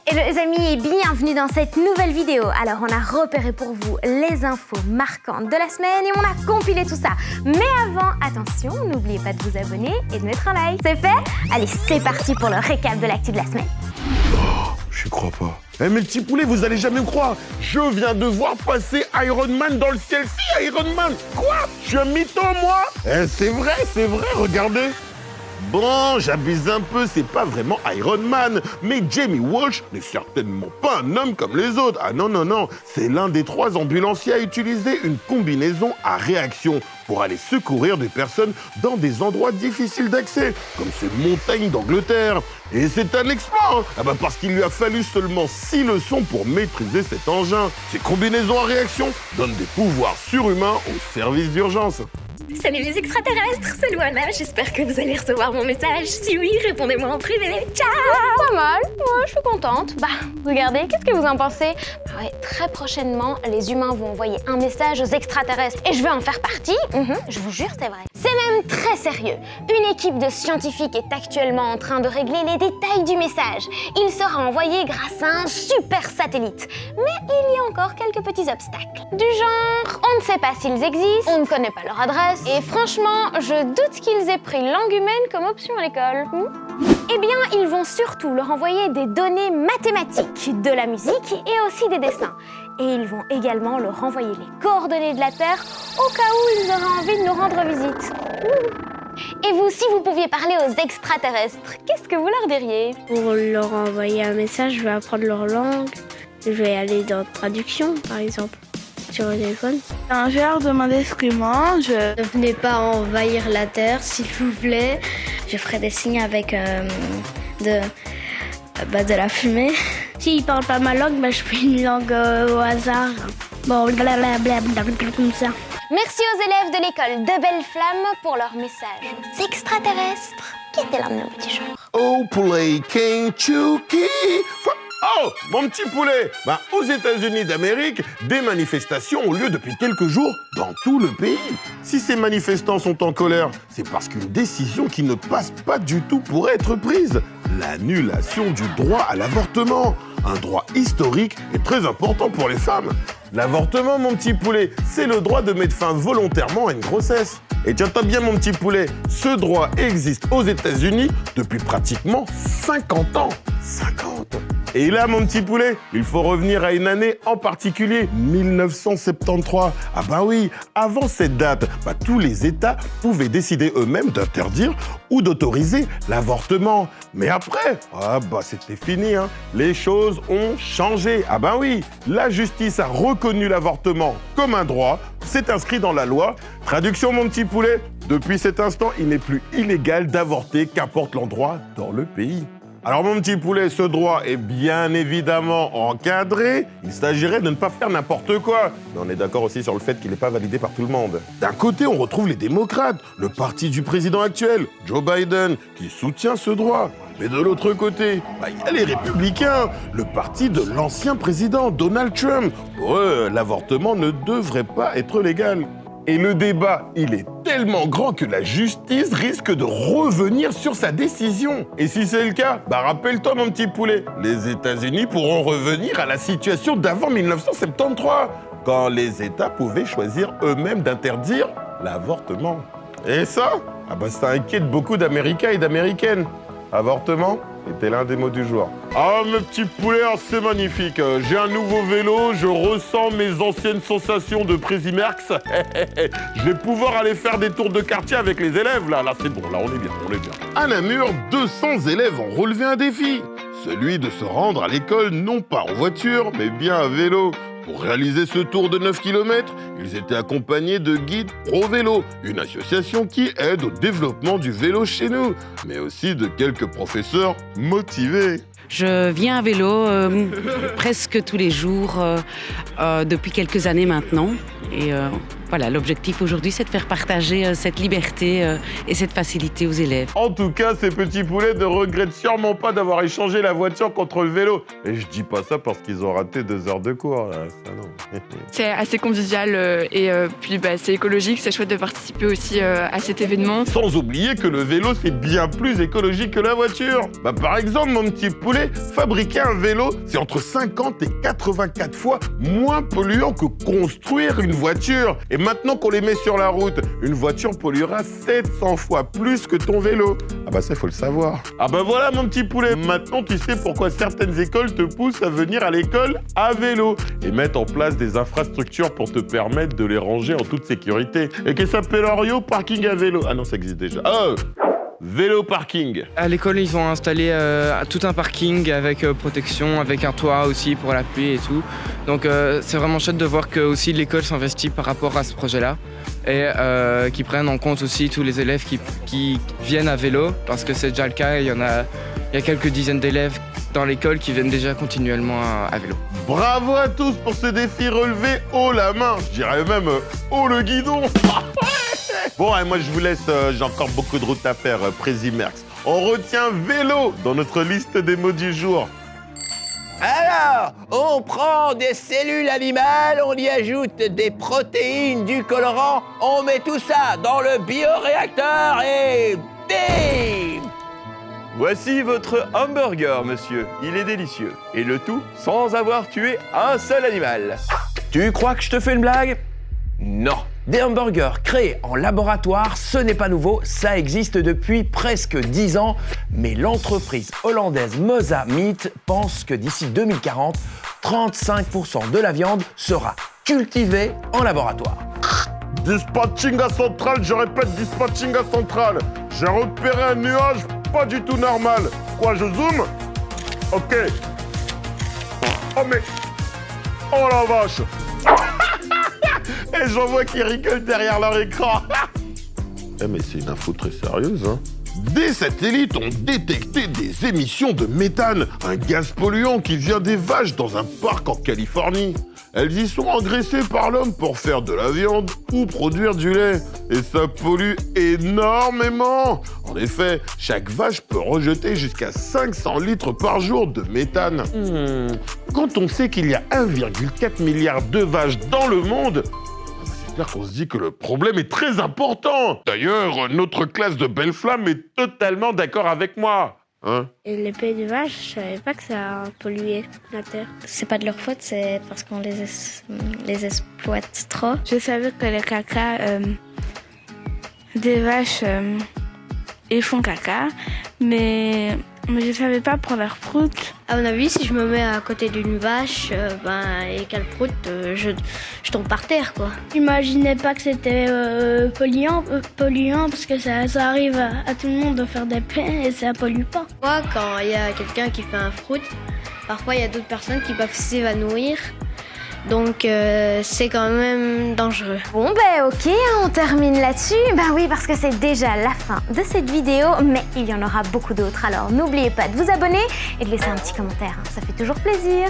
Hello les amis et bienvenue dans cette nouvelle vidéo. Alors on a repéré pour vous les infos marquantes de la semaine et on a compilé tout ça. Mais avant, attention, n'oubliez pas de vous abonner et de mettre un like. C'est fait? Allez, c'est parti pour le récap de l'actu de la semaine. Oh, j'y crois pas. Eh mes petits poulets, vous allez jamais me croire. Je viens de voir passer Iron Man dans le ciel. Si, Iron Man. Quoi? Je suis un mytho, moi? Eh, c'est vrai, regardez. Bon, j'abuse un peu, c'est pas vraiment Iron Man, mais Jamie Walsh n'est certainement pas un homme comme les autres. Ah non, non, non, c'est l'un des 3 ambulanciers à utiliser une combinaison à réaction pour aller secourir des personnes dans des endroits difficiles d'accès, comme ces montagnes d'Angleterre. Et c'est un exploit, hein. Ah bah parce qu'il lui a fallu seulement 6 leçons pour maîtriser cet engin. Ces combinaisons à réaction donnent des pouvoirs surhumains au service d'urgence. Salut les extraterrestres, c'est Luana, j'espère que vous allez recevoir mon message. Si oui, répondez-moi en privé. Ciao! Pas mal, moi je suis contente. Bah, regardez, qu'est-ce que vous en pensez? Ouais, très prochainement, les humains vont envoyer un message aux extraterrestres et je vais en faire partie. Je vous jure, c'est vrai. C'est même très sérieux. Une équipe de scientifiques est actuellement en train de régler les détails du message. Il sera envoyé grâce à un super satellite. Mais il y a encore quelques petits obstacles. Du genre, on ne sait pas s'ils existent, on ne connaît pas leur adresse, et franchement, je doute qu'ils aient pris langue humaine comme option à l'école. Eh bien, ils vont surtout leur envoyer des données mathématiques, de la musique et aussi des dessins. Et ils vont également leur envoyer les coordonnées de la Terre au cas où ils auraient envie de nous rendre visite. Et vous, si vous pouviez parler aux extraterrestres, qu'est-ce que vous leur diriez? Pour leur envoyer un message, je vais apprendre leur langue. Je vais aller dans traduction, par exemple, sur le téléphone. Je vais leur demander ce qu'ils mangent. Ne venez pas envahir la Terre, s'il vous plaît. Je ferai des signes avec de la fumée. S'ils parlent pas ma langue, je fais une langue au hasard. Bon, blablabla, comme ça. Merci aux élèves de l'école de Belle Flamme pour leur message aux extraterrestres, qui était l'un de nos petits jours. Oh poulet, Kentucky. Oh, mon petit poulet. Bah, aux États-Unis d'Amérique, des manifestations ont lieu depuis quelques jours dans tout le pays. Si ces manifestants sont en colère, c'est parce qu'une décision qui ne passe pas du tout pourrait être prise. L'annulation du droit à l'avortement. Un droit historique et très important pour les femmes. L'avortement, mon petit poulet, c'est le droit de mettre fin volontairement à une grossesse. Et tiens-toi bien, mon petit poulet, ce droit existe aux États-Unis depuis pratiquement 50 ans. 50! Et là, mon petit poulet, il faut revenir à une année en particulier, 1973. Ah bah oui, avant cette date, tous les États pouvaient décider eux-mêmes d'interdire ou d'autoriser l'avortement. Mais après, c'était fini, hein. Les choses ont changé. Ah bah oui, la justice a reconnu l'avortement comme un droit, c'est inscrit dans la loi. Traduction, mon petit poulet, depuis cet instant, il n'est plus illégal d'avorter, qu'importe l'endroit dans le pays. Alors mon petit poulet, ce droit est bien évidemment encadré. Il s'agirait de ne pas faire n'importe quoi. Mais on est d'accord aussi sur le fait qu'il n'est pas validé par tout le monde. D'un côté, on retrouve les démocrates, le parti du président actuel, Joe Biden, qui soutient ce droit. Mais de l'autre côté, il y a les républicains, le parti de l'ancien président Donald Trump. Pour eux, l'avortement ne devrait pas être légal. Et le débat, il est tellement grand que la justice risque de revenir sur sa décision. Et si c'est le cas, rappelle-toi mon petit poulet, les États-Unis pourront revenir à la situation d'avant 1973, quand les États pouvaient choisir eux-mêmes d'interdire l'avortement. Et ça, ça inquiète beaucoup d'Américains et d'Américaines. Avortement était l'un des mots du jour. Ah, mes petits poulets, c'est magnifique. J'ai un nouveau vélo, je ressens mes anciennes sensations de Présimerx. Je vais pouvoir aller faire des tours de quartier avec les élèves, là. Là, c'est bon, là, on est bien. À Namur, 200 élèves ont relevé un défi. Celui de se rendre à l'école non pas en voiture, mais bien à vélo. Pour réaliser ce tour de 9 km, ils étaient accompagnés de guides Pro-Vélo, une association qui aide au développement du vélo chez nous, mais aussi de quelques professeurs motivés. Je viens à vélo presque tous les jours depuis quelques années maintenant. Et Voilà, l'objectif aujourd'hui, c'est de faire partager cette liberté et cette facilité aux élèves. En tout cas, ces petits poulets ne regrettent sûrement pas d'avoir échangé la voiture contre le vélo. Et je dis pas ça parce qu'ils ont raté 2 heures de cours, là. Ça non. C'est assez convivial et puis c'est écologique, c'est chouette de participer aussi à cet événement. Sans oublier que le vélo, c'est bien plus écologique que la voiture. Par exemple, mon petit poulet, fabriquer un vélo, c'est entre 50 et 84 fois moins polluant que construire une voiture. Et maintenant qu'on les met sur la route, une voiture polluera 700 fois plus que ton vélo. Ça, faut le savoir. Voilà, mon petit poulet. Maintenant, tu sais pourquoi certaines écoles te poussent à venir à l'école à vélo et mettent en place des infrastructures pour te permettre de les ranger en toute sécurité. Et qui s'appelle Orio Parking à vélo. Ah non, ça existe déjà. Vélo parking. À l'école, ils ont installé tout un parking avec protection, avec un toit aussi pour la pluie et tout. Donc c'est vraiment chouette de voir que aussi l'école s'investit par rapport à ce projet-là et qu'ils prennent en compte aussi tous les élèves qui viennent à vélo, parce que c'est déjà le cas. Il y a quelques dizaines d'élèves dans l'école qui viennent déjà continuellement à vélo. Bravo à tous pour ce défi relevé haut la main. Je dirais même haut le guidon. Bon, moi je vous laisse, j'ai encore beaucoup de routes à faire, Prési-Merx. On retient vélo dans notre liste des mots du jour. Alors, on prend des cellules animales, on y ajoute des protéines, du colorant, on met tout ça dans le bioréacteur et bim! Voici votre hamburger, monsieur. Il est délicieux. Et le tout sans avoir tué un seul animal. Tu crois que je te fais une blague? Non. Des hamburgers créés en laboratoire, ce n'est pas nouveau, ça existe depuis presque 10 ans, mais l'entreprise hollandaise Mosa Meat pense que d'ici 2040, 35% de la viande sera cultivée en laboratoire. Dispatching à centrale, je répète, dispatching à centrale. J'ai repéré un nuage pas du tout normal. Quoi, je zoome? Ok. Oh mais... Oh la vache. Et j'en vois qui rigolent derrière leur écran. Mais c'est une info très sérieuse, hein. Des satellites ont détecté des émissions de méthane, un gaz polluant qui vient des vaches dans un parc en Californie. Elles y sont engraissées par l'homme pour faire de la viande ou produire du lait. Et ça pollue énormément. En effet, chaque vache peut rejeter jusqu'à 500 litres par jour de méthane. Quand on sait qu'il y a 1,4 milliard de vaches dans le monde, c'est clair qu'on se dit que le problème est très important. D'ailleurs, notre classe de Belle Flamme est totalement d'accord avec moi. Hein? Et les pays de vaches, je savais pas que ça a pollué la terre. C'est pas de leur faute, c'est parce qu'on les exploite trop. Je savais que le caca des vaches, ils font caca, mais je savais pas pour leur proute. À mon avis, si je me mets à côté d'une vache et qu'elle proute, je tombe par terre, quoi. J'imaginais pas que c'était polluant parce que ça arrive à tout le monde de faire des paix et ça pollue pas. Moi, quand il y a quelqu'un qui fait un prout, parfois il y a d'autres personnes qui peuvent s'évanouir. Donc c'est quand même dangereux. Bon ok, on termine là-dessus. Oui, parce que c'est déjà la fin de cette vidéo, mais il y en aura beaucoup d'autres. Alors n'oubliez pas de vous abonner et de laisser un petit commentaire, hein. Ça fait toujours plaisir.